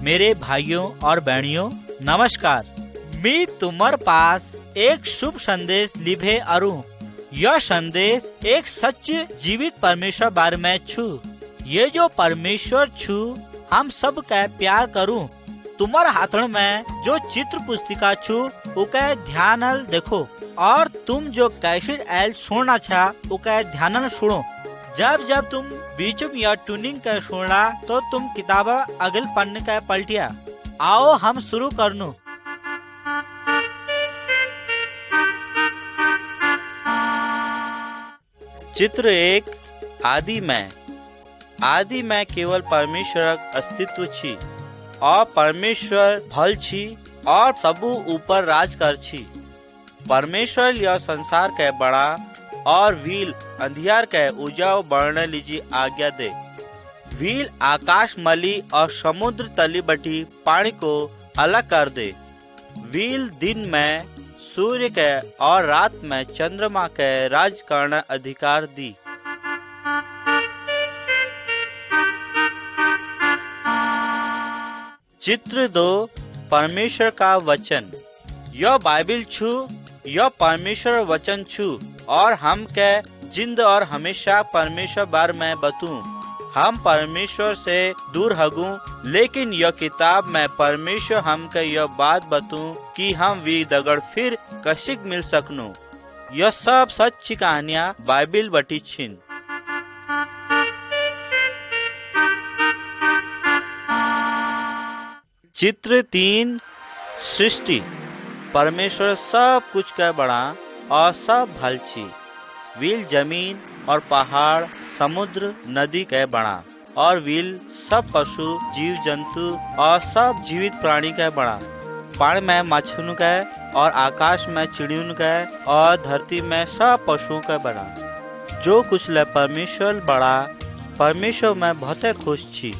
मेरे भाइयों और बहनियों नमस्कार। मैं तुम्हारे पास एक शुभ संदेश लिभे अरु। यह संदेश एक सच्चे जीवित परमेश्वर बारे में छु। ये जो परमेश्वर छु हम सब का प्यार करूं। तुम्हारे हाथों में जो चित्र पुस्तिका छु उके ध्यान देखो और तुम जो कैसेट एल सुनना छा उके ध्यान सुनो। जब जब तुम बीच में या ट्यूनिंग कर सुनना तो तुम किताब अगल पन्ने का पलटिया। आओ हम शुरू करनु। चित्र एक। आदि में केवल परमेश्वर अस्तित्व छी और परमेश्वर भल छी और सबू ऊपर राज कर छी। परमेश्वर यह संसार के बड़ा और व्हील अंधियार के उजाव बढ़ने लीजिए आज्ञा दे। व्हील आकाश मली और समुद्र तली बटी पानी को अलग कर दे। व्हील दिन में सूर्य के और रात में चंद्रमा के राज करना अधिकार दी। चित्र 2। परमेश्वर का वचन। यह बाइबिल छु, यह परमेश्वर वचन छु और हम के जिंद और हमेशा परमेश्वर बार में बतूं। हम परमेश्वर से दूर हगूं, लेकिन यह किताब में परमेश्वर हम के यह बात बतूं कि हम वी दगड़ फिर कशिक मिल सकनू। यह सब सच्ची कहानियां बाइबिल बटी छिन। चित्र 3। सृष्टि। परमेश्वर सब कुछ का बड़ा और सब भल छी। व्हील जमीन और पहाड़ समुद्र नदी के बड़ा और व्हील सब पशु जीव जंतु और सब जीवित प्राणी के बड़ा। पानी में मछलियों के और आकाश में चिड़ियों के और धरती में सब पशुओं के बड़ा। जो कुछ ले परमेश्वर बड़ा, परमेश्वर में बहुत खुश छी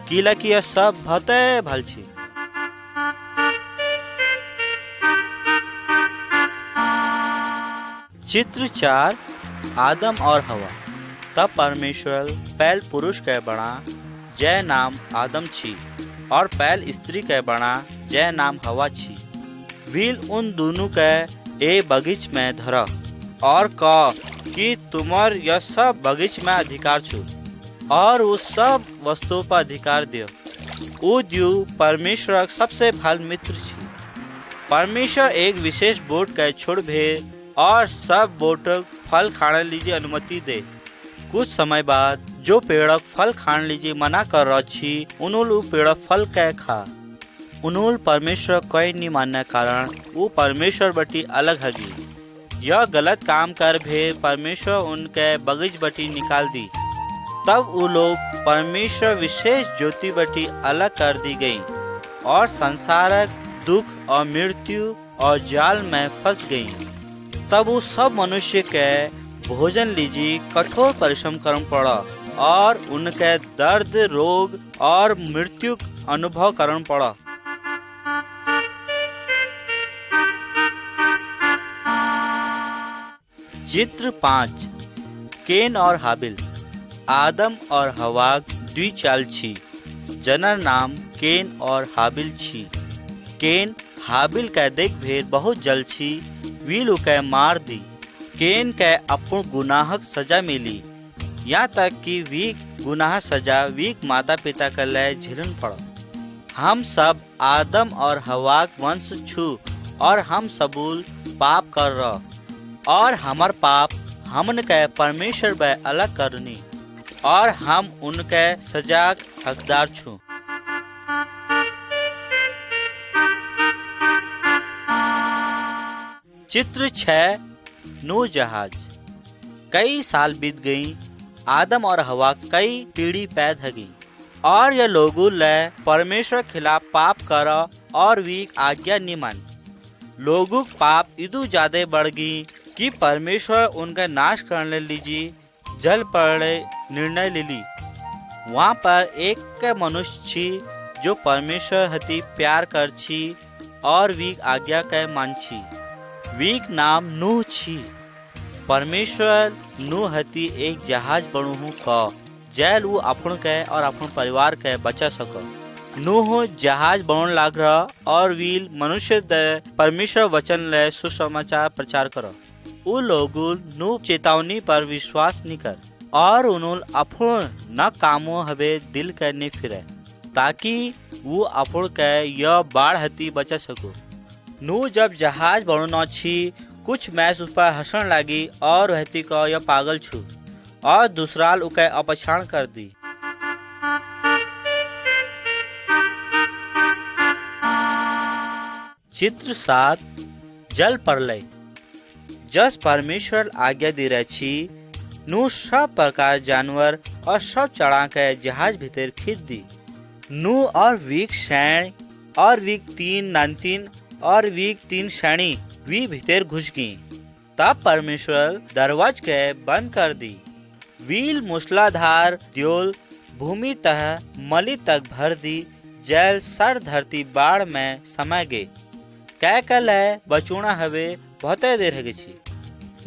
किला कि यह सब बहुत भल छी। चित्र 4। आदम और हवा। तब परमेश्वर पहल पुरुष के बना जय नाम आदम छी और पहल स्त्री के बना जय नाम हवा छी। व्हील उन दोनों के ए बगीच में धरा और कह कि तुम्हार यह सब बगीच में अधिकार छु और उस सब वस्तुओं पर अधिकार दियो। वो द्यू परमेश्वर सबसे भल मित्र छी। परमेश्वर एक विशेष बोट के छोड़ भे और सब बोटक फल खाने लीजिए अनुमति दे। कुछ समय बाद जो पेड़ फल खाने लीजिए मना कर रहा छी उन्होंने पेड़ फल के खा। उन्होंने परमेश्वर कोई नहीं मानने कारण वो परमेश्वर बटी अलग हगी। यह गलत काम कर भे परमेश्वर उनके बगीच बटी निकाल दी। तब वो लोग परमेश्वर विशेष ज्योति बटी अलग कर दी गई और संसारक दुख और मृत्यु और जाल में फंस गई। तब वो सब मनुष्य के भोजन लीजिए कठोर परिश्रम करना पड़ा और उनके दर्द रोग और मृत्यु अनुभव करना पड़ा। चित्र 5। केन और हाबिल। आदम और हवा द्विचाल छी जनर नाम केन और हाबिल छी। केन हाबिल का देख भेद बहुत जल छी व्हील के मार दी। केन के अपन गुनाहक सजा मिली, यहाँ तक कि वीक गुनाह सजा वीक माता पिता के लिए झेलन पड़ा। हम सब आदम और हवा वंश छु और हम सबूल पाप कर रहा और हमार पाप हमन के परमेश्वर बे अलग करनी और हम उनके सजा हकदार छु। चित्र 6। नूह जहाज। कई साल बीत गई। आदम और हवा कई पीढ़ी पैदा हो गई और ये लोगों ले परमेश्वर खिलाफ पाप करा और वी आज्ञा नहीं मान। लोगों पाप इदू ज्यादा बढ़ गई कि परमेश्वर उनका नाश करने लीजिए जल पड़े निर्णय ले ली। वहाँ पर एक मनुष्य छी जो परमेश्वर हती प्यार कर छी और वी आज्ञा के मान छी। वीक नाम नूह छी। परमेश्वर नूह हती एक जहाज बनू का जैल वो अपन के और अपन परिवार के बचा सको। नूह जहाज बनाने लाग रहा और वील मनुष्य दे परमेश्वर वचन ले सुसमाचार प्रचार करो। उ लोगों नूह चेतावनी पर विश्वास नहीं कर और उन्होंने अपन न कामो हवे दिल करने फिरे ताकि वो अपन के यह बाढ़ हती बचा सको। नूह जब जहाज बनाना छी कुछ मैस उस पर हंसन लगी और हती को यह पागल छू और दूसराल उके अपछाण कर दी। चित्र 7 जल प्रलय। जस परमेश्वर आज्ञा दी रही छी नूह सब प्रकार जानवर और सब चढ़ा के जहाज भीतर खींच दी। नूह और वीक सैन और वीक 3 नानतीन और वीक 3 सैनी वी भीतर घुस गई। तब परमेश्वर दरवाज के बंद कर दी। वील मूसलाधार द्योल भूमि तह मली तक भर दी। जल सर धरती बाढ़ में समा गए। कह कल बचूना हवे बहुत देर है गई।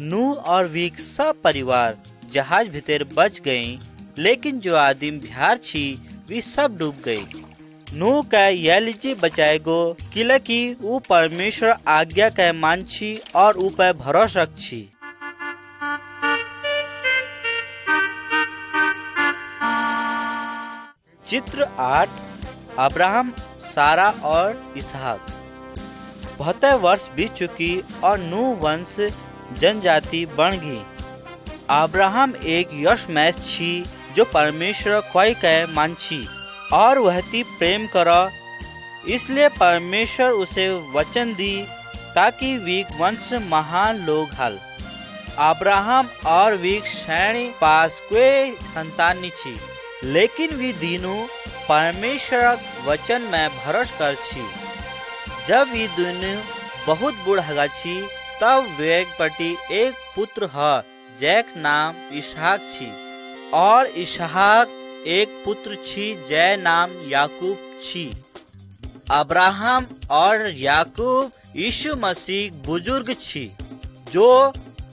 नूह और वीक सब परिवार जहाज भीतर बच गई लेकिन जो आदमी बिहार छी वे सब डूब गए। नूह का यह लीजिए बचाएगो किलकी वो परमेश्वर आज्ञा के मान छी और ऊ पर भरोसा रख छी। चित्र 8 अब्राहम सारा और इसहाक। बहुत वर्ष बीत चुकी और नूह वंश जनजाति बन गई। अब्राहम एक यशमैस छी जो परमेश्वर कोई के मान छी और वहती प्रेम करो। इसलिए परमेश्वर उसे वचन दी ताकि वीक वंश महान लोग हल। अब्राहम और वीक श्रेणी पास कोई संतान नहीं छी लेकिन वे तीनों परमेश्वर वचन में भरोसा कर छी। जब वे दोनों बहुत बूढ़ा छी तब वेग पटी एक पुत्र है जैक नाम इसहाक छी और इसहाक एक पुत्र छी जय नाम याकूब छी। अब्राहम और याकूब यीशु मसीह बुजुर्ग छी जो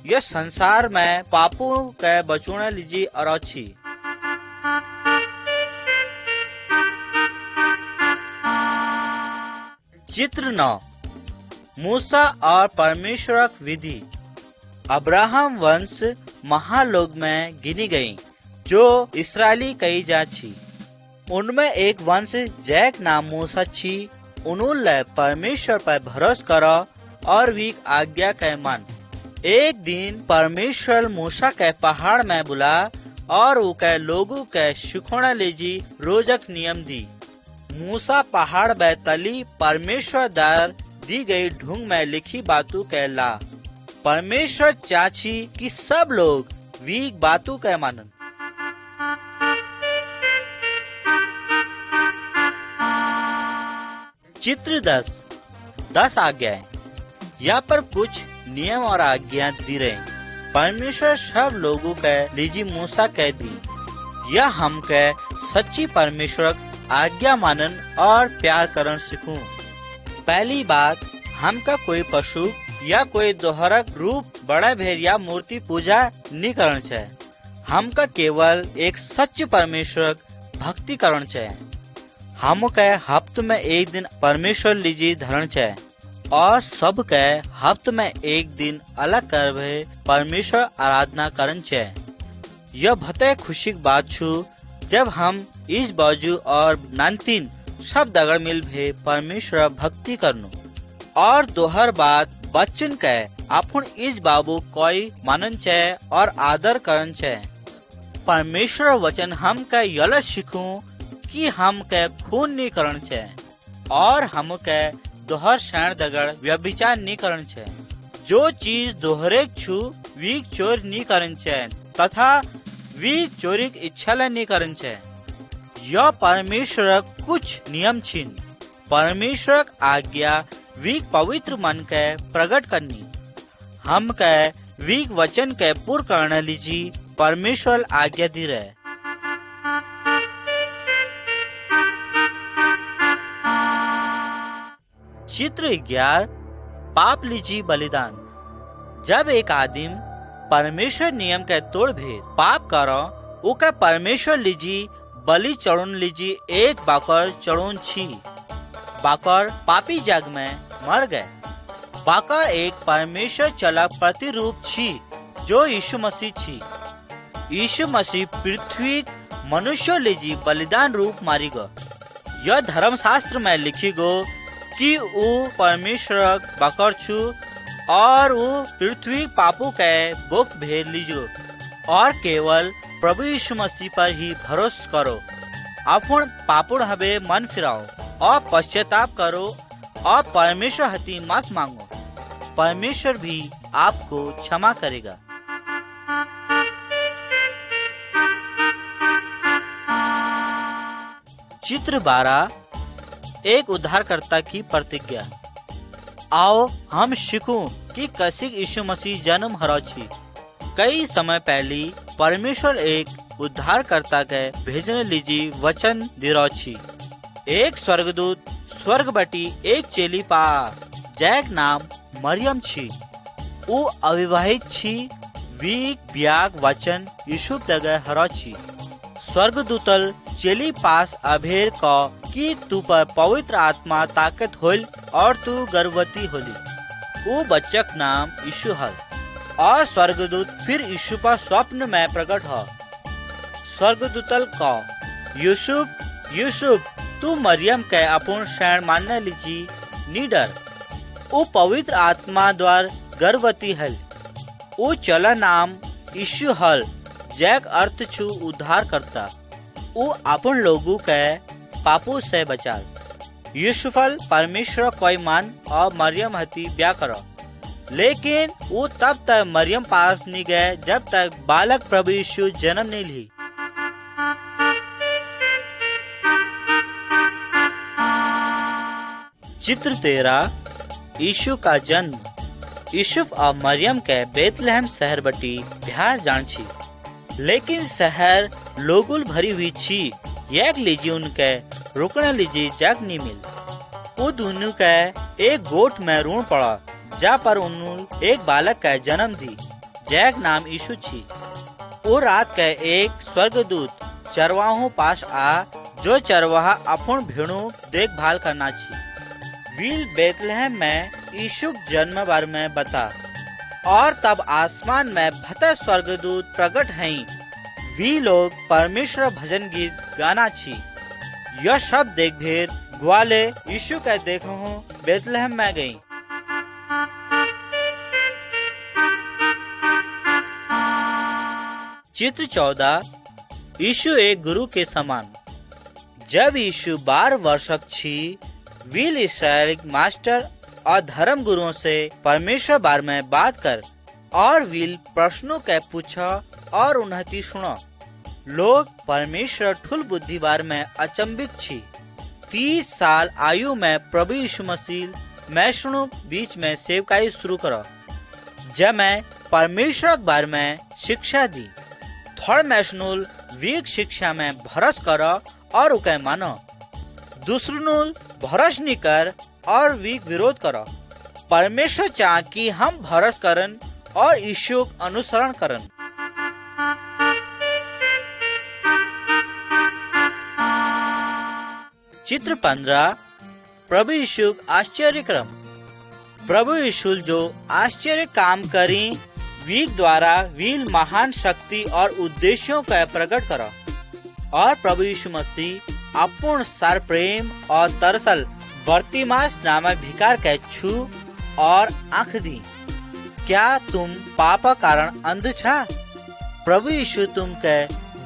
यह संसार में पापों के बचोने लीजिए और छी। चित्र 9 मूसा और परमेश्वर विधि। अब्राहम वंश महालोग में गिनी गई जो इसराइली कही जा छी। उनमें एक वंश जैक नाम मूसा छी। उन्होंने परमेश्वर पर भरोसा करो और वी आज्ञा के मन। एक दिन परमेश्वर मूसा के पहाड़ में बुला और वो के लोगों के शिखोना लीजी रोजक नियम दी। मूसा पहाड़ में तली परमेश्वर द्वारा दी गई ढूंग में लिखी बातों के ला। परमेश्वर चाची कि सब लोग वीक बातों के मानन। चित्र 10 आज्ञाएं। यहाँ पर कुछ नियम और आज्ञा दी रहे। परमेश्वर सब लोगों के लीजी मूसा कह दी। यह हम के सच्ची परमेश्वर आज्ञा मानन और प्यार करन सीखूं। पहली बात, हमका कोई पशु या कोई दोहरक रूप बड़ा भेड़ या मूर्ति पूजा नहीं करना चाहिए। हमका केवल एक सच्चे परमेश्वर भक्ति करना चाहिए। हम के हफ्ते में एक दिन परमेश्वर लीजिए धरण चाहिए और सब के हफ्ते में एक दिन अलग कर परमेश्वर आराधना करन चाहिए। यह बहुत खुशी की बात छू जब हम इस बाजू और नानतीन सब दगड़ मिल भे परमेश्वर भक्ति करनो। और दोहर बात बच्चन के अपन इस बाबू कोई मानन चाहिए और आदर करन चाहिए। परमेश्वर वचन हम के यल सीखूं कि हम के खून नहीं करना चाहिए और हम के दोहर शरण दगड़ व्यभिचार नहीं करना चाहिए। जो चीज दोहरे छू वीक चोर नहीं करना चाहिए तथा वीक चोरी की इच्छा नहीं करना चाहिए। यह परमेश्वर कुछ नियम छिन। परमेश्वर आज्ञा वीक पवित्र मन के प्रकट करनी। हम के वीक वचन के पूर्ण करने लीजी परमेश्वर आज्ञा दी रहे। चित्र 11 पाप लीजी बलिदान। जब एक आदमी परमेश्वर नियम के तोड़ भेद पाप करो उके परमेश्वर लीजी बलि चढ़ून लीजी एक बाकर चढ़ून छी। बाकर पापी जग में मर गए। बाकर एक परमेश्वर चलक प्रतिरूप छी जो यीशु मसीह छी। यीशु मसीह पृथ्वी मनुष्य लीजी बलिदान रूप मारी गो। यह धर्मशास्त्र में लिखी गो कि वो परमेश्वर बाकर छु और वो पृथ्वी पापू के बुक भेज लीजो और केवल प्रभु यीशु मसीह पर ही भरोसा करो। अपन पापुड़ हवे मन फिराओ और पश्चाताप करो और परमेश्वर हती माफ मांगो। परमेश्वर भी आपको क्षमा करेगा। चित्र 12 एक उद्धारकर्ता की प्रतिज्ञा। आओ हम सीखूं कि कैसे यीशु मसीह जन्म हरा छी। कई समय पहले परमेश्वर एक उद्धारकर्ता के भेजने लीजी वचन दे रहा छी। एक स्वर्गदूत स्वर्ग बटी एक चेली पा जैक नाम मरियम छी। वो अविवाहित छी। वी ब्याग वचन यीशु दगे हरा छी। स्वर्गदूतल चेली पास अभेर का कि तू पर पवित्र आत्मा ताकत होल और तू गर्भवती होली। वो बच्चक नाम यीशु हल। और स्वर्गदूत फिर यीशु पर स्वप्न में प्रकट हो। स्वर्गदूतल का यूसुफ तू मरियम के अपन शरण मानने लीजी नीडर। वो पवित्र आत्मा द्वार गर्भवती हल। वो चला नाम यीशु हल जैक अर्थ छु उद्धार करता। वो अपन लोगों के पापों से बचाल। यूसुफल परमेश्वर कोई मान और मरियम हती ब्याह करो। लेकिन वो तब तक मरियम पास नहीं गए जब तक बालक प्रभु यीशु जन्म नहीं ली। चित्र 13 यीशु का जन्म। यूसुफ और मरियम के बेतलहम शहर बटी बिहार जान छी। लेकिन शहर लोगुल भरी हुई छी। एक लीजी उनके रुकने लीजी जग नहीं मिल। वो दोनों के एक गोट में ऋण पड़ा जा पर उन्होंने एक बालक का जन्म दी जैक नाम यीशु छी। वो रात के एक स्वर्गदूत चरवाहों पास आ जो चरवाहा अपन भेड़ों देखभाल करना छी। वील बेतलहम में यीशु जन्म बार में बता और तब आसमान में भते स्वर्गदूत प्रकट हैं। वी लोग परमेश्वर भजन गीत गाना छी। यह शब्द देख भेर ग्वाले यीशु का देखो बेतलहम में गई। चित्र 14 यीशु एक गुरु के समान। जब यीशु 12 वर्षक छी वील इसराइल मास्टर और धर्म गुरुओं से परमेश्वर बारे में बात कर और वील प्रश्नों के पूछा और उन्हें सुनो। लोग परमेश्वर ठुल बुद्धि बारे में अचंभित छी। 30 साल आयु में प्रभु यीशु मसीह मैं सुनो बीच में सेवकाई शुरू करो। जब मैं परमेश्वर के बारे में शिक्षा दी थोड़ा मैं सुनूल वीक शिक्षा में भरोस करो और उके मानो। दूसरों भरोस नहीं कर और वीक विरोध करो। परमेश्वर चाह कि हम भरोस करन और यीशु अनुसरण करन। चित्र 15 प्रभु यीशु आश्चर्य क्रम। प्रभु यीशु जो आश्चर्य काम करी वीक द्वारा वील महान शक्ति और उद्देश्यों का प्रकट करो। और प्रभु यीशु मसीह अपूर्ण सार प्रेम और तरसल बर्तिमास नामक भिकार के छू और आँख दी। क्या तुम पाप कारण अंध छा? प्रभु यीशु तुम के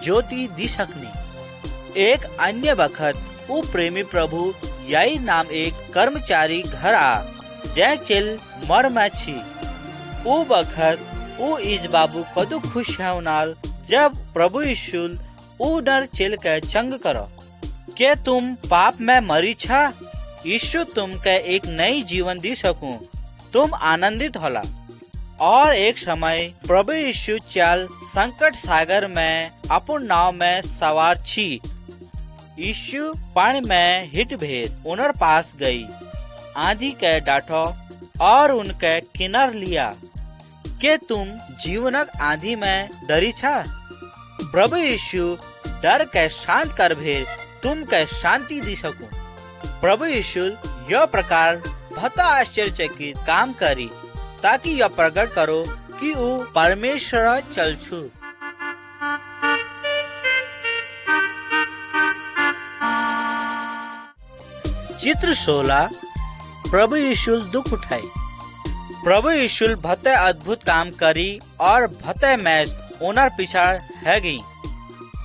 ज्योति दी सकनी। एक अन्य बखत वो प्रेमी प्रभु यही नाम एक कर्मचारी घर आ जय चिल मर में छी। वो बखत वो इस बाबू कदू खुश है उनाल जब प्रभु यीशु वो नर चिल के चंग करो। के तुम पाप में मरी छा? यीशु तुम के एक नई जीवन दी सकूं। तुम आनंदित होला। और एक समय प्रभु यीशु चल संकट सागर में अपन नाव में सवार छी। यीशु पानी में हिट भेद उनर पास गई। आंधी के डांटो और उनके किनार लिया। के तुम जीवनक आंधी में डरी छा? प्रभु यीशु डर के शांत कर भेर तुम के शांति दी सकूं। प्रभु यीशु यह प्रकार बहुत आश्चर्यचकित काम करी ताकि यह प्रकट करो कि वो परमेश्वर चल छु। चित्र 16 प्रभु यीशु दुख उठाई। प्रभु यीशु बहुत अद्भुत काम करी और बहुत मैच ओनर पिछाड़ है गई।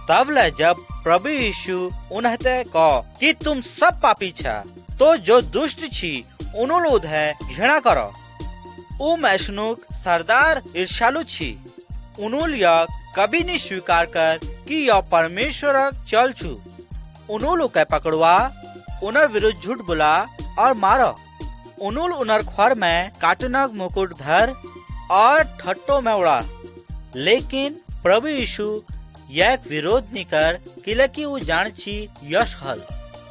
तब ले जब प्रभु यीशु उन्हें कहो कि तुम सब पापी छा तो जो दुष्ट छी उन्होंने है घृणा करो। ओ मैशनुक सरदार ईर्ष्यालु छी। उन्होंने यह कभी नहीं स्वीकार कर कि यह परमेश्वर चल छु। उन्होंने के पकड़वा, उनर विरुद्ध झूठ बोला और मारो। उन्होंने उनर ख्वर में काटनक मुकुट धर और ठट्टों में उड़ा। लेकिन प्रभु यीशु यह विरोध नहीं कर किलकी वो जान छी यश हल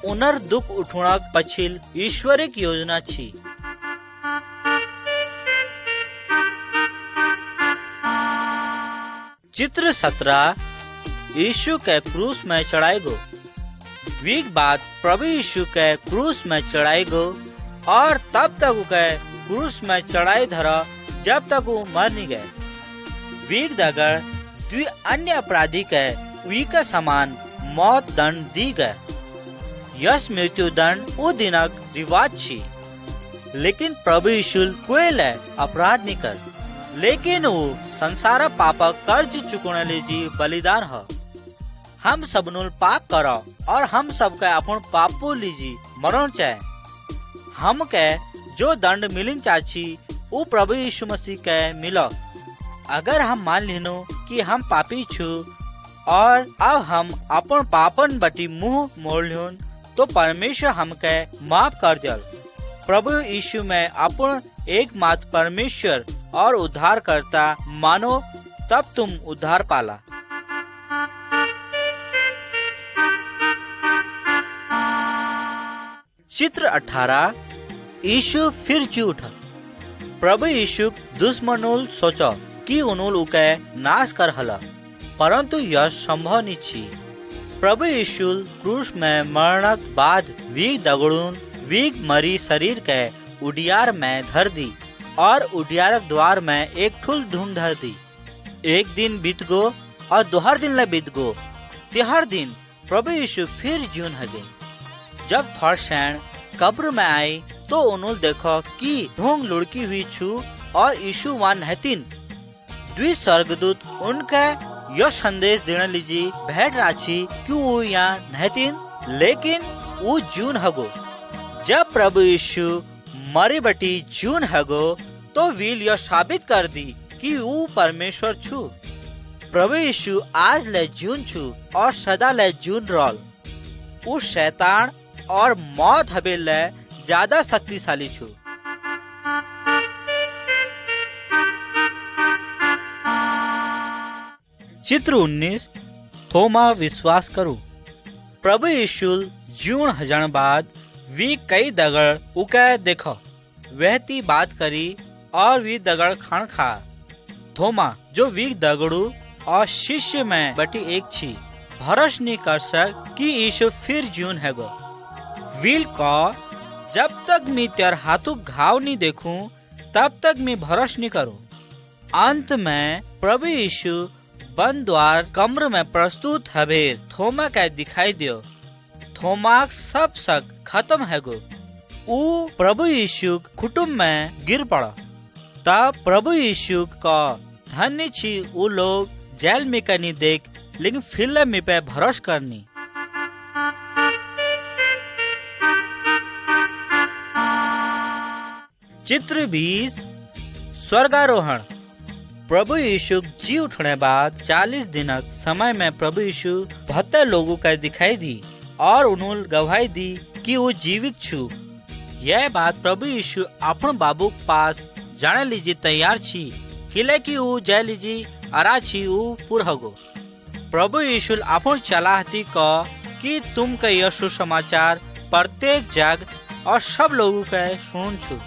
उनर दुख उठुणक पछिल ईश्वरिक योजना छी। चित्र 17 यीशु के क्रूस में चढ़ाई गो। वीक बाद प्रभु यीशु के क्रूस में चढ़ाई गो और तब तक उके क्रूस में चढ़ाई धरा जब तक वो मर नहीं गए। वीक दगर द्वि अन्य अपराधी के वी का समान मौत दंड दी गए। यस मृत्यु दंड वो दिनक रिवाज छी। लेकिन प्रभु यीशु कोई ले अपराध नहीं कर, लेकिन वो संसार पाप कर्ज चुकाने लीजी बलिदान है। हम सब नुल पाप करो और हम सब के अपन पापो लीजी मरण चाहे। हम के जो दंड मिलिन चाची वो प्रभु यीशु मसीह के मिलो। अगर हम मान लेनो कि हम पापी छु और अब हम अपन पापन बटी मुंह मोड़ लियोन तो परमेश्वर हमके माफ कर दियल। प्रभु यीशु में अपन एकमात्र परमेश्वर और उद्धार करता मानो तब तुम उद्धार पाला। चित्र 18 यीशु फिर जी उठा। प्रभु यीशु दुश्मनुल सोचो कि उनुल उके नाश कर हला, परंतु यह संभव नहीं छी। प्रभु यीशु क्रूस में मरणक बाद वीक दगड़ून वीक मरी शरीर के उडियार में धर दी और उडियारक द्वार में एक ठुल धूम धर दी। एक दिन बीत गो और दोहर दिन ले बीत गो। तिहर दिन प्रभु यीशु फिर जीवन है गई। जब थोड़ सैन कब्र में आई तो उन्होंने देखो कि धूम लुढ़की हुई छु और यीशु वहां नहतीन। द्वि स्वर्गदूत उनका यह संदेश देने लीजी भेंट राची कि वो यहाँ नहतीन, लेकिन वो जून हगो। जब प्रभु यीशु मरी बटी जून हगो तो वील यह साबित कर दी कि वो परमेश्वर छु। प्रभु यीशु आज ले जून छु और सदा ले जून रोल। वो शैतान और मौत हबेल ले ज्यादा शक्तिशाली छु। चित्र 19 थोमा विश्वास करूं। प्रभु यीशु जून हजण बाद वी कई दगड़ उके देखो वहती बात करी और वी दगड़ खान खा। थोमा जो वी दगड़ू और शिष्य में बटी एक छी भरोस नहीं कर सक कि यीशु फिर जून है गो। वील को जब तक मैं तेर हाथों घाव नहीं देखूं तब तक मैं भरोस नहीं करूं। अंत में प्रभु यीशु बंद द्वार कमरे में प्रस्तुत हबेर थोमा का दिखाई दियो। थोमा सब शक खत्म है गो। ऊ प्रभु यीशु कुटुंब में गिर पड़ा। तब प्रभु यीशु का धन्य छी वो लोग जेल में करनी देख लेकिन फिल्म में पे भरोस करनी। चित्र 20 स्वर्गारोहण। प्रभु यीशु जी उठने बाद 40 दिनक समय में प्रभु यीशु 72 लोगों का दिखाई दी और उन्होंने गवाही दी कि वो जीवित छु। यह बात प्रभु यीशु अपन बाबू के पास जाने लीजिए तैयार छी किले की वो जय लीजिए अरा छी वो पूरा गो। प्रभु यीशु अपन चलाहती को कि तुम का यह सुसमाचार प्रत्येक जग और सब लोगों का सुन छु।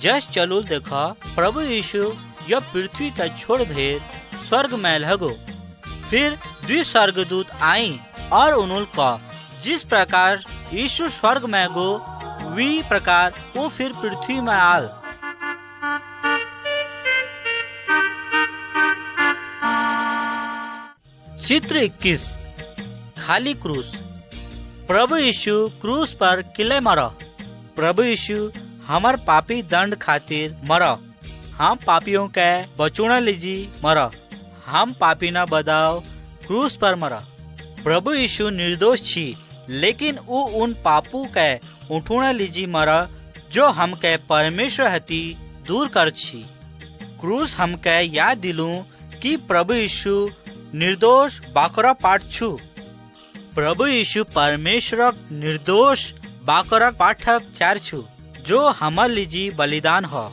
जस चलू देखो प्रभु यीशु यह पृथ्वी का छोड़ भेद स्वर्ग में लगो। फिर द्वि स्वर्गदूत आई और उनुल का जिस प्रकार यीशु स्वर्ग में गो वी प्रकार वो फिर पृथ्वी में आल। चित्र 21 खाली क्रूस। प्रभु यीशु क्रूस पर किले मरा। प्रभु यीशु हमार पापी दंड खातिर मरा। हम पापियों के बचुना लीजी मरा। हम पापी न बदाव क्रूस पर मरा। प्रभु यीशु निर्दोष छी, लेकिन वो उन पापू के उठुना लीजी मरा जो हम के परमेश्वर हती दूर कर छी। क्रूस हम के याद दिलू कि प्रभु यीशु निर्दोष बाकरा पाठ छु। प्रभु यीशु परमेश्वर निर्दोष बाकरा पाठक चार छु जो हमार लीजी बलिदान हो।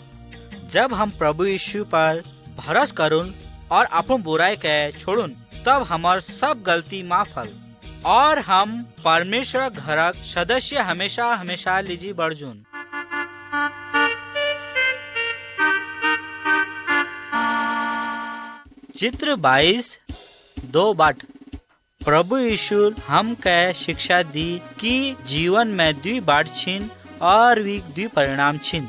जब हम प्रभु यीशु पर भरोसा करुन और अपन बुराई के छोड़ुन तब हमार सब गलती माफ हल और हम परमेश्वर घरक सदस्य हमेशा हमेशा लीजी बढ़जुन। चित्र 22 दो बाट। प्रभु यीशु हम के शिक्षा दी कि जीवन में द्वि बाट छिन और वी द्वि परिणाम छिन।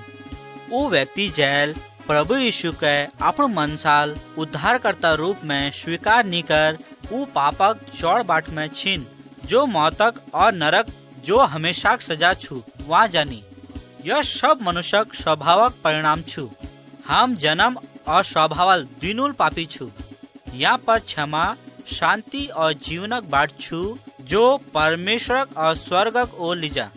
वो व्यक्ति जैल प्रभु यीशु के अपन मनसाल उद्धारकर्ता रूप में स्वीकार नहीं कर वो पापक चौड़ बाट में छिन जो मौतक और नरक जो हमेशा सजा छु वहाँ जानी। यह सब मनुष्यक स्वभावक परिणाम छु। हम जन्म और स्वभावल दिनुल पापी छु। यहाँ पर क्षमा शांति और जीवनक बाट छु जो परमेश्वर और स्वर्गक ओर लीजा।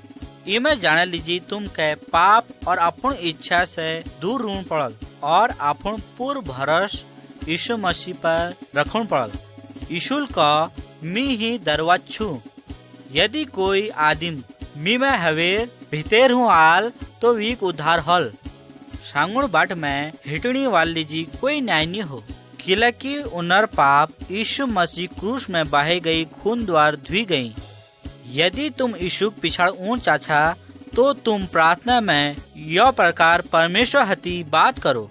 इमे जाने लीजी तुम के पाप और अपन इच्छा से दूर रहूं पड़ल और अपन पूर्ण भरोस यीशु मसीह पर रखूं पड़ल। यीशु का मी ही दरवाज छु। यदि कोई आदिम मी में हवेर भीतर हूँ आल तो वीक उद्धार हल। सांगुण बाट में हिटनी वाल लीजी कोई न्याय नहीं हो, किलकी उनर पाप यीशु मसीह क्रूस में बहे गई खून द्वार धुई गई। यदि तुम यीशु पिछड़ ऊंच आछा तो तुम प्रार्थना में यह प्रकार परमेश्वर हती बात करो।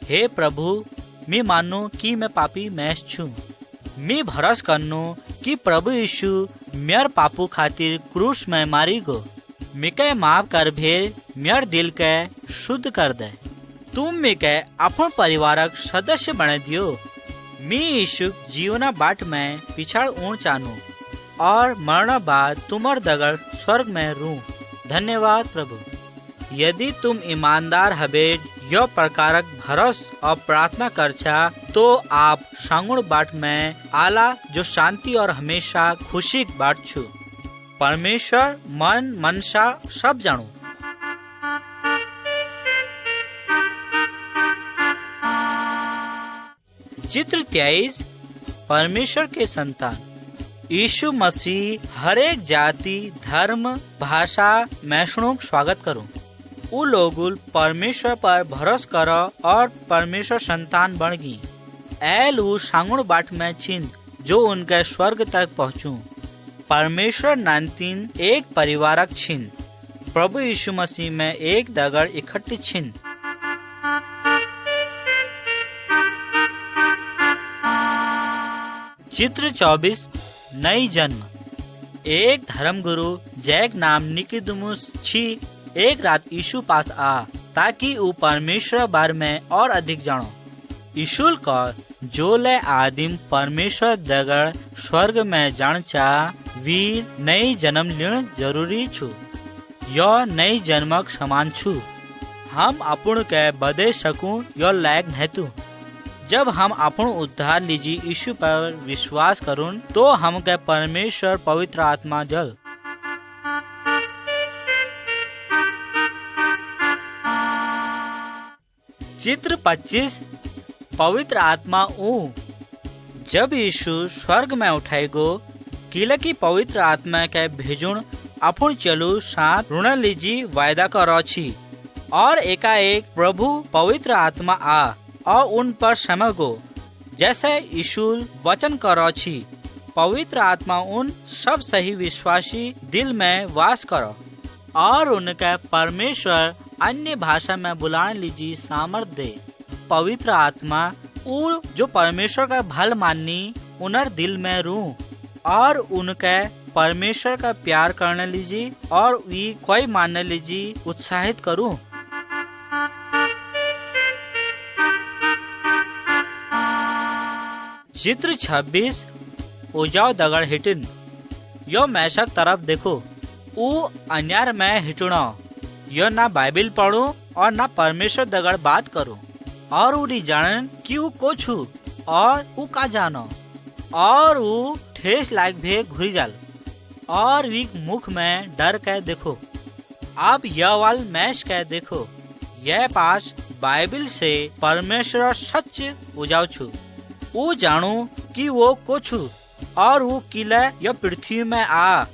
हे प्रभु, मैं मानो कि मैं पापी मैस छू। मैं भरोस करनो कि प्रभु यीशु मेर पापू खातिर क्रूस में मारी गो। मिके माफ कर भेर मेर दिल के शुद्ध कर दे। तुम मिके अपन परिवारक सदस्य बने दियो। मैं यीशु जीवना बाट में पिछड़ ऊँच चानू और मरना बाद तुम्हार दगड़ स्वर्ग में रू। धन्यवाद प्रभु। यदि तुम ईमानदार हबे यह प्रकारक भरोस और प्रार्थना करछा तो आप सांगुण बाट में आला जो शांति और हमेशा खुशी बाट छु। परमेश्वर मन मनसा सब जानू। चित्र 23 परमेश्वर के संतान। यीशु मसीह हर एक जाति धर्म भाषा मैशणों स्वागत करूं। वो लोगुल परमेश्वर पर भरोस करो और परमेश्वर संतान बन गई। ऐल वो सांगुण बाट में छिन जो उनके स्वर्ग तक पहुँचू। परमेश्वर नानतीन एक परिवारक छिन। प्रभु यीशु मसीह में एक दगड़ इकट्ठी छिन। चित्र 24 नई जन्म। एक धर्मगुरु जैक नाम निकोदेमुस छी एक रात यीशु पास आ ताकि वो परमेश्वर बारे में और अधिक जानो। यीशु का जो ले आदिम परमेश्वर दगड़ स्वर्ग में जान चा वीर नई जन्म लेन जरूरी छु। यह नई जन्मक समान छु। हम अपन के बदे सकूं यो लायक नहीं। जब हम अपन उद्धार लीजी यीशु पर विश्वास करूं तो हम के परमेश्वर पवित्र आत्मा जल। चित्र 25 पवित्र आत्मा ऊ। जब यीशु स्वर्ग में उठाएगो किलकी पवित्र आत्मा के भेजुण अपन चलू साथ ऋण लीजी वायदा करो छी। और एकाएक प्रभु पवित्र आत्मा आ और उन पर समगो जैसे यीशु वचन करो छी। पवित्र आत्मा उन सब सही विश्वासी दिल में वास करो और उनके परमेश्वर अन्य भाषा में बुलाने लीजिए सामर्थ दे। पवित्र आत्मा जो परमेश्वर का भल माननी उनर दिल में रू और उनके परमेश्वर का प्यार करने लीजिए और वी कोई मानने लीजिए उत्साहित करूं। चित्र 26 उजाव दगड़ हिटिन। यो मैशक तरफ देखो, ऊ अन्यार में हिटुणो, यो ना बाइबिल पढ़ू और ना परमेश्वर दगड़ बात करूं और उड़ी जानन कि ऊ को छू और ऊ का जानो और ऊ ठेस लायक भे घुरी जाल और वीक मुख में डर के देखो। अब यह वाल मैश के देखो, यह पास बाइबिल से परमेश्वर सच उजाव छू, ऊ जानू कि वो को छू और वो किले यह पृथ्वी में आ,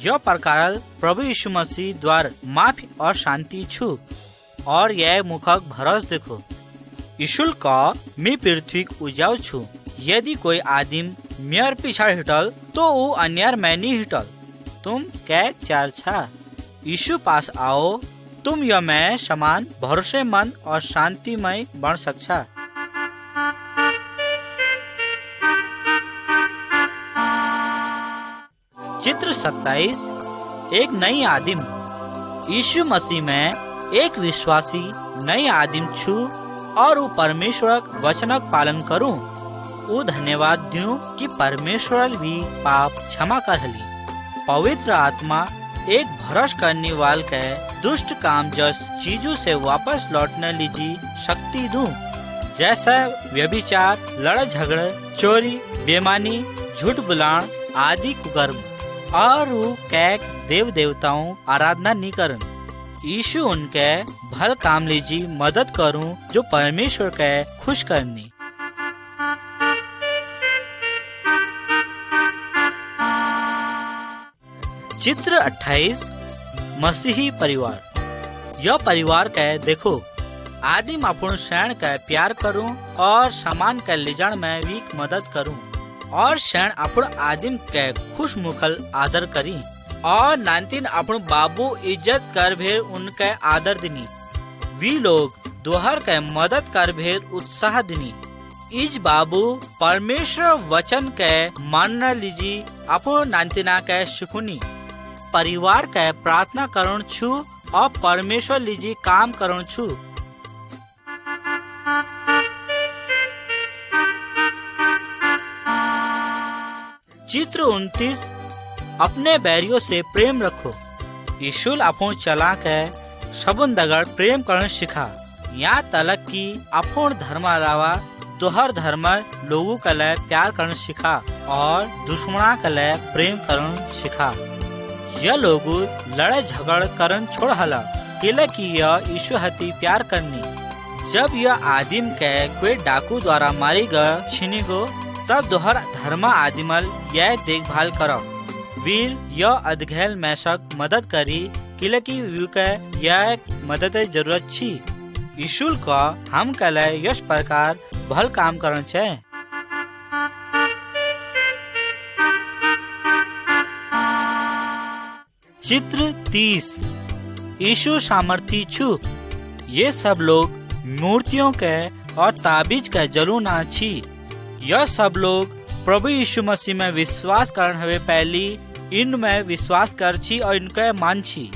यह प्रकार प्रभु यीशु मसीह द्वार माफी और शांति छू और यह मुखक भरोस देखो। यीशु का मी पृथ्वी उजाव छू, यदि कोई आदिम मेयर पीछा हिटल तो वो अन्यर में नहीं हिटल। तुम क्या चार छा, यीशु पास आओ, तुम यह में समान भरोसेमंद और शांतिमय बन सकछा। चित्र 27 एक नई आदिम। यीशु मसीह में एक विश्वासी नई आदिम छू और वो परमेश्वर वचनक पालन करूं। वो धन्यवाद दूं कि परमेश्वर भी पाप क्षमा कर हली। पवित्र आत्मा एक भरोस करने वाल के दुष्ट काम जस चीजों से वापस लौटने लीजिए शक्ति दूं, जैसे व्यभिचार, लड़ झगड़े, चोरी, बेमानी, झूठ बुलान आदि कुकर्म और वो कैक देव देवताओं आराधना नहीं करन। यीशु उनके भल काम लीजिए मदद करूं जो परमेश्वर के खुश करनी। चित्र 28 मसीही परिवार। यह परिवार के देखो, आदिम अपन शरण के प्यार करूं और सामान के लिजाण में भी मदद करूं और शरण अपन आदिम के खुश मुखल आदर करी और नानतीन अपन बाबू इज्जत कर भेर उनके आदर दिनी। वी लोग दोहर के मदद कर भेर उत्साह दिनी। इज बाबू परमेश्वर वचन के मानना लीजी अपन नानतीना के सुखुनी। परिवार के प्रार्थना करण छू और परमेश्वर लीजी काम करण छू। चित्र 29 अपने बैरियों से प्रेम रखो। यीशु अपन चला के सबुन दगड़ प्रेम करना सिखा, यहाँ तलक की अपन धर्म अलावा दोहर धर्म लोगों के लिए प्यार करना सिखा और दुश्मना के लिए प्रेम करना सिखा। यह लोग लड़े झगड़ करन छोड़ हला, केले की यह यीशु हती प्यार करनी। जब यह आदिम के कोई डाकू द्वारा मारी गए छीनी गो, तब दोहर धर्म आदिमल यह देखभाल करो। वीर यह अधघेल मैशक मदद करी, केले की के यह मदद जरूरत छी। यीशु का हम कले यश प्रकार भल काम करना चाहिए। चित्र 30 यीशु सामर्थी छू। ये सब लोग मूर्तियों के और ताबीज के जरूर ना छी। यह सब लोग प्रभु यीशु मसीह में विश्वास करने हवे पहली इनमें विश्वास कर छी और इनके मान छी।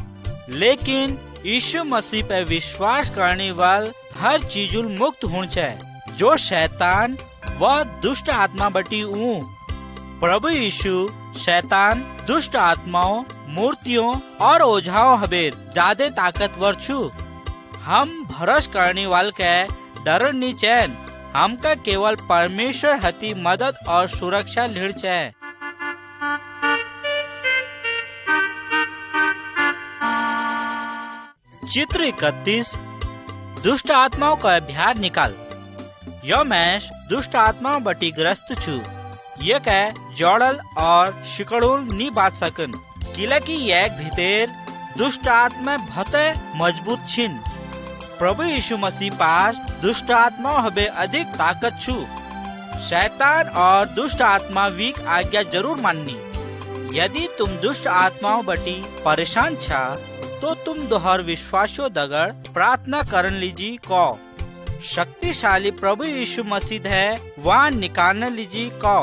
लेकिन यीशु मसीह पे विश्वास करने वाल हर चीजुल मुक्त होना चाहिए जो शैतान व दुष्ट आत्मा बटी ऊ। प्रभु यीशु शैतान, दुष्ट आत्माओं, मूर्तियों और ओझाओं हबेर ज्यादा ताकतवर छू। हम भरोस करने वाल के डर नी चैन, हमका केवल परमेश्वर हती मदद और सुरक्षा लीड़ चाहिए। चित्र 31 दुष्ट आत्माओं का बाहर निकाल। यह मैश दुष्ट आत्माओं बटी ग्रस्त छू। ये कह जोड़ल और शिकड़ुल नी बात सकन, किला की एक भीतर दुष्ट आत्मा भते मजबूत छिन। प्रभु यीशु मसीह पास दुष्ट आत्मा हबे अधिक ताकत छू। शैतान और दुष्ट आत्मा वीक आज्ञा जरूर माननी। यदि तुम दुष्ट आत्माओं बटी परेशान छा तो तुम दोहर विश्वासो दगड़ प्रार्थना करन लीजी को शक्तिशाली प्रभु यीशु मसीह है वहाँ निकालने लीजी को।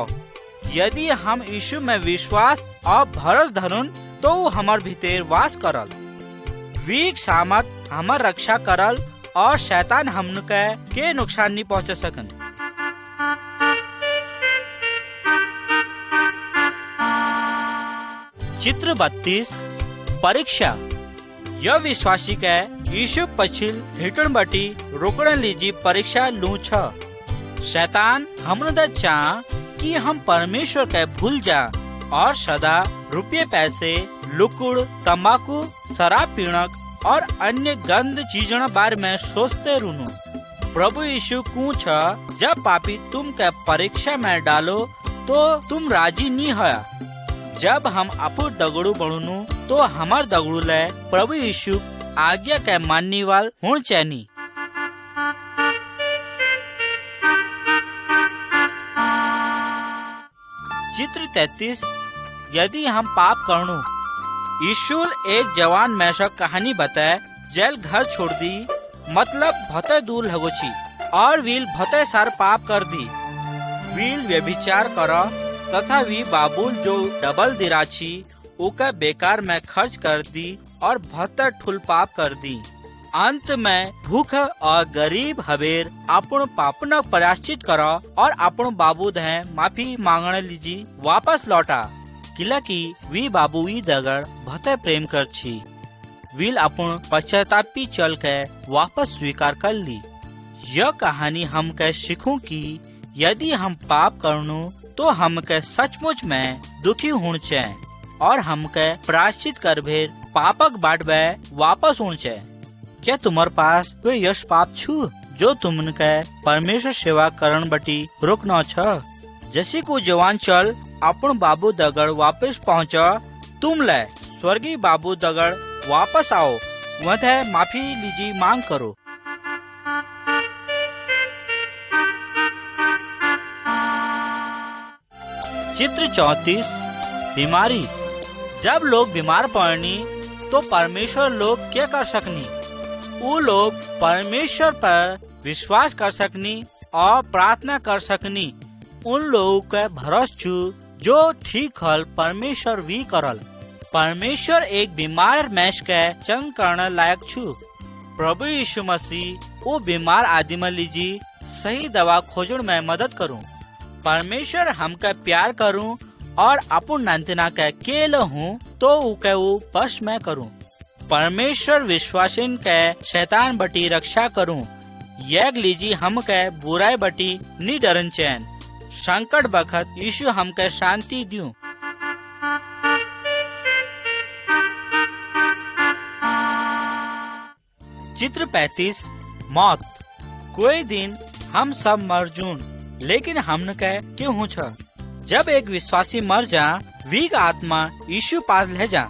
यदि हम यीशु में विश्वास और भरोस धरुन तो वो हमार भीतर वास करल। वीक सामर्थ हमार रक्षा करल और शैतान हमन के नुकसान नहीं पहुंचा सकन। चित्र 32 परीक्षा। यह विश्वासी के यीशु पछिल हिटन बटी रोकने लीजी परीक्षा लू छ। शैतान हमन चाह कि हम परमेश्वर के भूल जा और सदा रुपये पैसे लुकुड़ तंबाकू शराब पीणक और अन्य गंद चीजों बारे में सोचते रुनु। प्रभु यीशु पूछ जब पापी तुम के परीक्षा में डालो तो तुम राजी नहीं होया। जब हम अपू दगड़ू बढ़ू तो हमार दगड़ू ले प्रभु यीशु आज्ञा के मानने वाल हों चैनी। चित्र 33 यदि हम पाप करूँ। यीशु एक जवान मैशक कहानी बताए जेल घर छोड़ दी, मतलब भते दूर लगोची और वील भते सार पाप कर दी। वील व्यभिचार करा तथा वी बाबुल जो डबल दिराची उका बेकार में खर्च कर दी और भते ठुल पाप कर दी। अंत में भूख और गरीब हवेर अपन पापन प्रायश्चित करा और अपन बाबू दे माफी मांगने लीजी वापस लौटा। किला की वी बाबू वी दगड़ भते प्रेम कर छी। वील अपन पश्चातापी चल के वापस स्वीकार कर ली। यह कहानी हम के सीखूं कि यदि हम पाप करनु तो हम के सचमुच में दुखी होने चाहिए और हम के प्रायश्चित कर भेर पापक बाटवे वापस होने चाहिए। क्या तुम्हारे पास कोई यश पाप छू जो तुमन के परमेश्वर सेवा करण बटी रोकना छ? जैसे को जवान चल अपन बाबू दगड़ वापस पहुँचा, तुम ले स्वर्गीय बाबू दगड़ वापस आओ, वह माफी लीजी मांग करो। चित्र 34 बीमारी। जब लोग बीमार पड़नी तो परमेश्वर लोग क्या कर सकनी? वो लोग परमेश्वर पर विश्वास कर सकनी और प्रार्थना कर सकनी। उन लोगों का भरोसा छू जो ठीक हल परमेश्वर भी करल। परमेश्वर एक बीमार मैश के चंग करने लायक छू। प्रभु यीशु मसीह वो बीमार आदमी लीजी सही दवा खोजने में मदद करूं। परमेश्वर हमका प्यार करूं और अपन नंतना के केल हूँ तो उके वो पश में करूं। परमेश्वर विश्वासिन के शैतान बटी रक्षा करूं। यह लीजी हम के बुराई बटी नी डरन चैन। संकट बखत यीशु हमके शांति दियो। चित्र 35 मौत। कोई दिन हम सब मर जून, लेकिन हमने कह क्यों हो छ? जब एक विश्वासी मर जा, वीक आत्मा यीशु पास ले जा।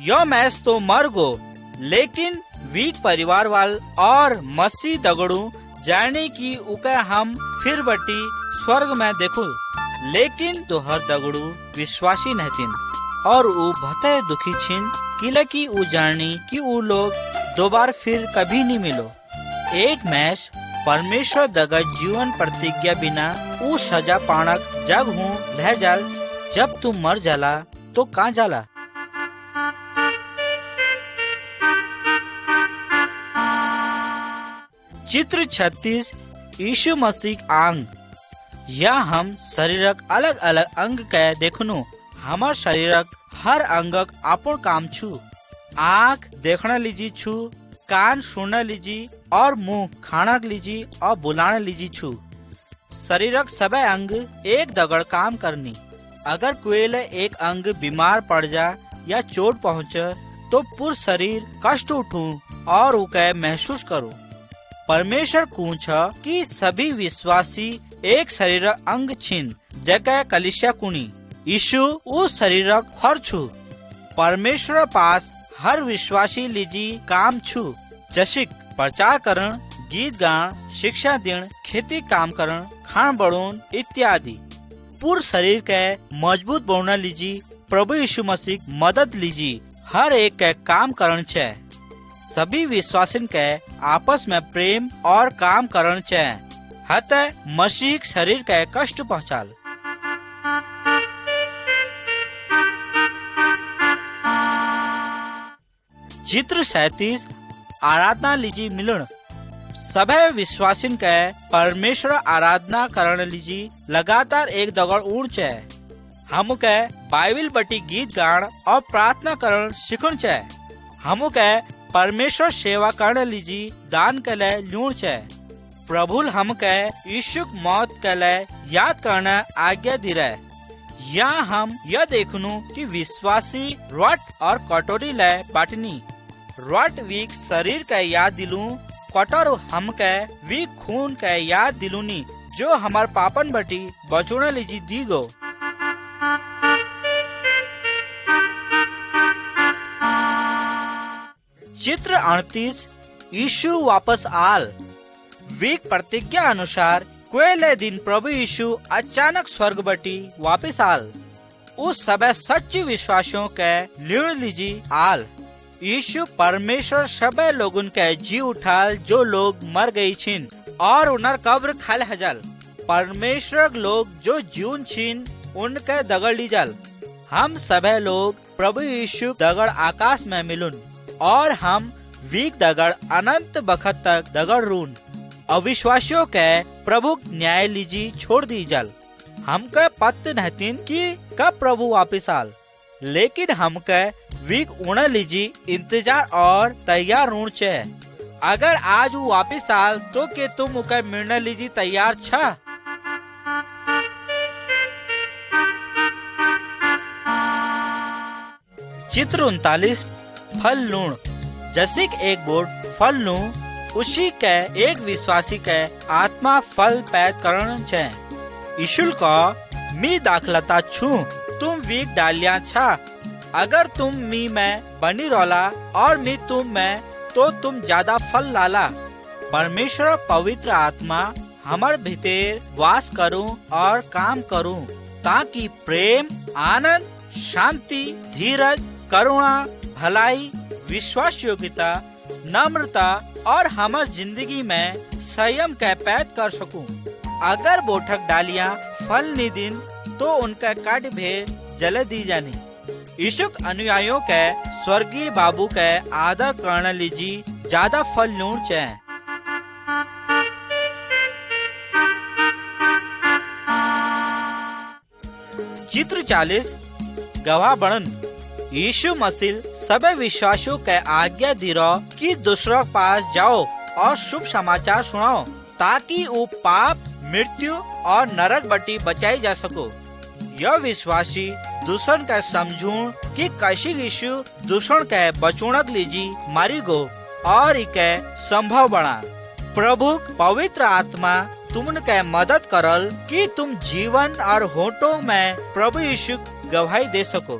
यो मैस तो मर गो, लेकिन वीक परिवार वाल और मसीह दगड़ू जाने की उके हम फिर बटी स्वर्ग में देखो। लेकिन दोहर दगड़ू विश्वासी नहतिन और उ भते दुखी छिन किला की उ जानी कि उ लोग दोबार फिर कभी नहीं मिलो। एक मैश परमेश्वर दगड़ जीवन प्रतिज्ञा बिना उ सजा पाणक जग हूँ लह जाल। जब तू मर जाला तो कहाँ जाला? चित्र 36 यीशु मसीह आंग। या हम शरीरक अलग अलग अंग के देखनु। हमार शरीरक हर अंगक अपन काम छू। आँख देखना लीजी छू, कान सुनना लीजी और मुंह खाना लीजी और बुलाना लीजी छू। शरीरक सब अंग एक दगड़ काम करनी। अगर कोई एक अंग बीमार पड़ जा या चोट पहुँचे तो पूरा शरीर कष्ट उठू और उके महसूस करो। परमेश्वर पूछ कि सभी विश्वासी एक शरीर अंग छिन जगह कलिसिया कुनी। यीशु उस शरीरक हर छू। परमेश्वर पास हर विश्वासी लीजी काम छू, जैसे प्रचार करण, गीत गान, शिक्षा देन, खेती काम करण, खान बढ़ोन इत्यादि। पूर्ण शरीर के मजबूत बनना लीजी प्रभु यीशु मसीह मदद लीजी हर एक के काम करण चाहिए। सभी विश्वासिन के आपस में प्रेम और काम करण चाहिए। हत मसीह शरीर के कष्ट पहुँचाल। चित्र 37 आराधना लीजी मिलन। सभे विश्वासिन के परमेश्वर आराधना करण लीजी लगातार एक दगड़ ऊँच है। हमके बाइबल बटी गीत गान और प्रार्थना करण सीखन है। हमके परमेश्वर सेवा करण लीजी दान के लिए लूण है। प्रभु हमके यीशु मौत के लिए याद करना आज्ञा दी रहे। यहाँ हम यह देखनु कि विश्वासी रॉट और कटोरी ले बाटनी। रॉट वीक शरीर के याद दिलू, कटोर हमके वीक खून के याद दिलूनी जो हमार पापन बटी बचोने लीजी दी गो। चित्र 38 यीशु वापस आल। वीक प्रतिज्ञा अनुसार कोयले दिन प्रभु यीशु अचानक स्वर्ग बटी वापस आल। उस सबे सच्चे विश्वासियों के लीण लीजी आल। यीशु परमेश्वर सबे लोगन के जी उठाल जो लोग मर गई छिन और उनर कब्र खाल हजल। परमेश्वर लोग जो जीवन छिन उनके दगड़ लीजल। हम सबे लोग प्रभु यीशु दगड़ आकाश में मिलुन और हम वीक दगड़ अनंत बखत तक दगड़ रून। अविश्वासियों के प्रभु न्याय लीजी छोड़ दी जल। हमके पत्त नहतीन कि कब प्रभु वापिस आल, लेकिन हमके वीक उड़ लीजी इंतजार और तैयार रून छे। अगर आज वो वापिस आल तो के तुम उके मिलने लीजी तैयार छा। चित्र 39 फल लूण। जसिक एक बोर्ड फल लू उसी के एक विश्वासी के आत्मा फल पैद करण छे। यीशु का मी दाखलता छू तुम वीक डालिया छा। अगर तुम मी में बनी रोला और मी तुम में तो तुम ज्यादा फल लाला। परमेश्वर पवित्र आत्मा हमार भीतर वास करूं और काम करूं ताकि प्रेम, आनंद, शांति, धीरज, करुणा, भलाई, विश्वास योग्यता, नम्रता और हमार जिंदगी में संयम के पैद कर सकूं। अगर बोठक डालियां फल नहीं दिन तो उनका काट भेर जले दी जानी। यीशु अनुयायियों के स्वर्गीय बाबू के आदर करने लीजी ज्यादा फल लूण चाहिए। चित्र 40 गवाह बनन। यीशु मसीह सबे विश्वासियों के आज्ञा दिरो कि दूसरों के पास जाओ और शुभ समाचार सुनाओ ताकि वो पाप, मृत्यु और नरक बटी बचाई जा सको। यह विश्वासी दूसरन के समझूं कि कैसे यीशु दूसरन के बचोनक लीजी मारी गो और इके संभव बना। प्रभु पवित्र आत्मा तुमन के मदद करल कि तुम जीवन और होठों में प्रभु यीशु गवाही दे सको।